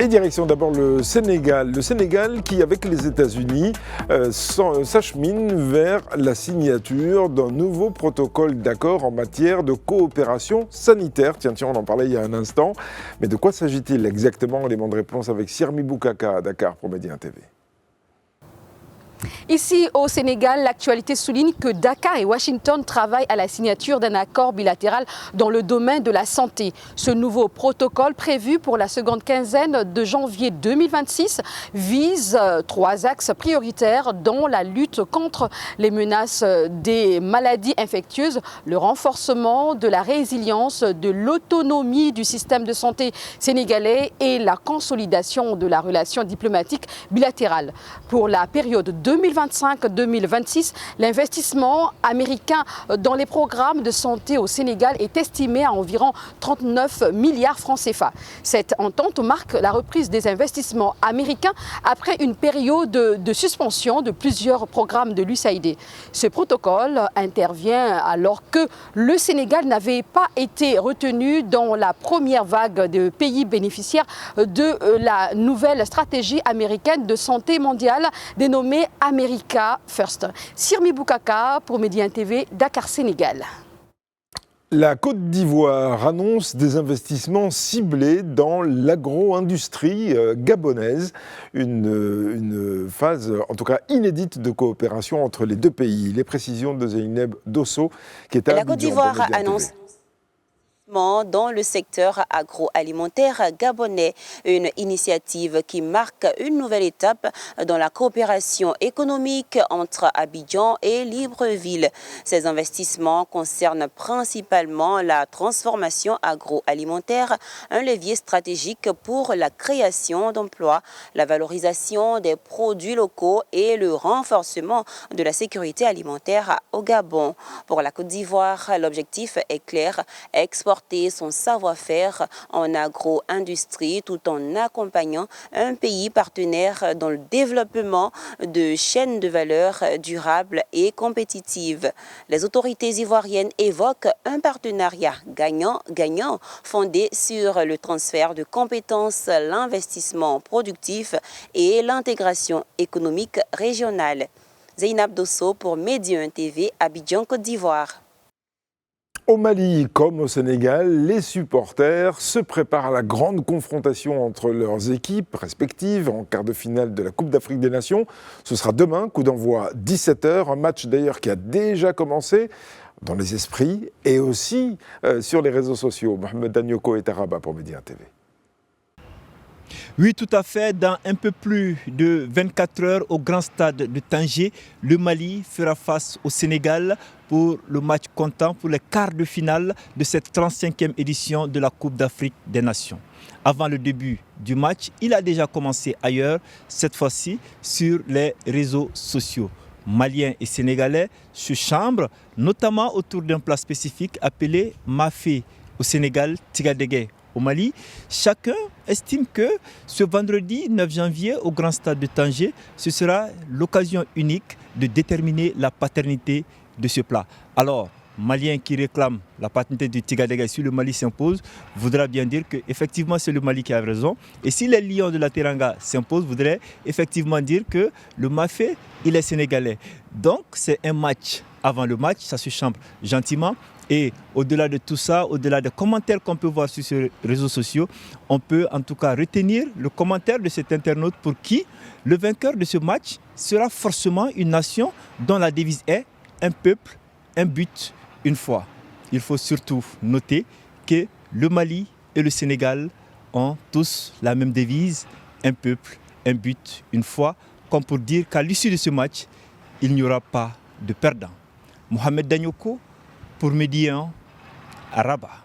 Et direction d'abord le Sénégal. Le Sénégal qui, avec les États-Unis, s'achemine vers la signature d'un nouveau protocole d'accord en matière de coopération sanitaire. Tiens, on en parlait il y a un instant. Mais de quoi s'agit-il exactement? Élément de réponse avec Sirmi Boukaka à Dakar pour Média TV. Ici au Sénégal, l'actualité souligne que Dakar et Washington travaillent à la signature d'un accord bilatéral dans le domaine de la santé. Ce nouveau protocole prévu pour la seconde quinzaine de janvier 2026 vise 3 axes prioritaires dont la lutte contre les menaces des maladies infectieuses, le renforcement de la résilience, de l'autonomie du système de santé sénégalais et la consolidation de la relation diplomatique bilatérale. Pour la période 2025-2026, l'investissement américain dans les programmes de santé au Sénégal est estimé à environ 39 milliards francs CFA. Cette entente marque la reprise des investissements américains après une période de suspension de plusieurs programmes de l'USAID. Ce protocole intervient alors que le Sénégal n'avait pas été retenu dans la première vague de pays bénéficiaires de la nouvelle stratégie américaine de santé mondiale dénommée America First. Sirmi Boukaka pour Média TV, Dakar, Sénégal. La Côte d'Ivoire annonce des investissements ciblés dans l'agro-industrie gabonaise, une phase en tout cas inédite de coopération entre les deux pays. Les précisions de Zeynep Dosso qui est à La Côte d'Ivoire annonce dans le secteur agroalimentaire gabonais, une initiative qui marque une nouvelle étape dans la coopération économique entre Abidjan et Libreville. Ces investissements concernent principalement la transformation agroalimentaire, un levier stratégique pour la création d'emplois, la valorisation des produits locaux et le renforcement de la sécurité alimentaire au Gabon. Pour la Côte d'Ivoire, l'objectif est clair, exporter son savoir-faire en agro-industrie tout en accompagnant un pays partenaire dans le développement de chaînes de valeur durables et compétitives. Les autorités ivoiriennes évoquent un partenariat gagnant-gagnant fondé sur le transfert de compétences, l'investissement productif et l'intégration économique régionale. Zeynep Dosso pour Média TV, Abidjan, Côte d'Ivoire. Au Mali, comme au Sénégal, les supporters se préparent à la grande confrontation entre leurs équipes respectives en quart de finale de la Coupe d'Afrique des Nations. Ce sera demain, coup d'envoi 17h, un match d'ailleurs qui a déjà commencé dans les esprits et aussi sur les réseaux sociaux. Mohamed Danyoko est à Rabat pour Média TV. Oui, tout à fait. Dans un peu plus de 24 heures au grand stade de Tanger, le Mali fera face au Sénégal pour le match comptant pour les quarts de finale de cette 35e édition de la Coupe d'Afrique des Nations. Avant le début du match, il a déjà commencé ailleurs, cette fois-ci sur les réseaux sociaux. Maliens et Sénégalais se chambrent, notamment autour d'un plat spécifique appelé Mafé au Sénégal, Tigadégué au Mali. Chacun estime que ce vendredi 9 janvier au grand stade de Tanger, ce sera l'occasion unique de déterminer la paternité de ce plat. Alors, Maliens qui réclament la paternité du Tigadégué, si le Mali s'impose, voudra bien dire qu'effectivement c'est le Mali qui a raison. Et si les Lions de la Teranga s'imposent, voudrait effectivement dire que le Mafé, il est sénégalais. Donc c'est un match. Avant le match, ça se chambre gentiment. Et au-delà de tout ça, au-delà des commentaires qu'on peut voir sur ces réseaux sociaux, on peut en tout cas retenir le commentaire de cet internaute pour qui le vainqueur de ce match sera forcément une nation dont la devise est un peuple, un but, une foi. Il faut surtout noter que le Mali et le Sénégal ont tous la même devise, un peuple, un but, une foi, comme pour dire qu'à l'issue de ce match, il n'y aura pas de perdant. Mohamed Danyoko pour Média à Rabat.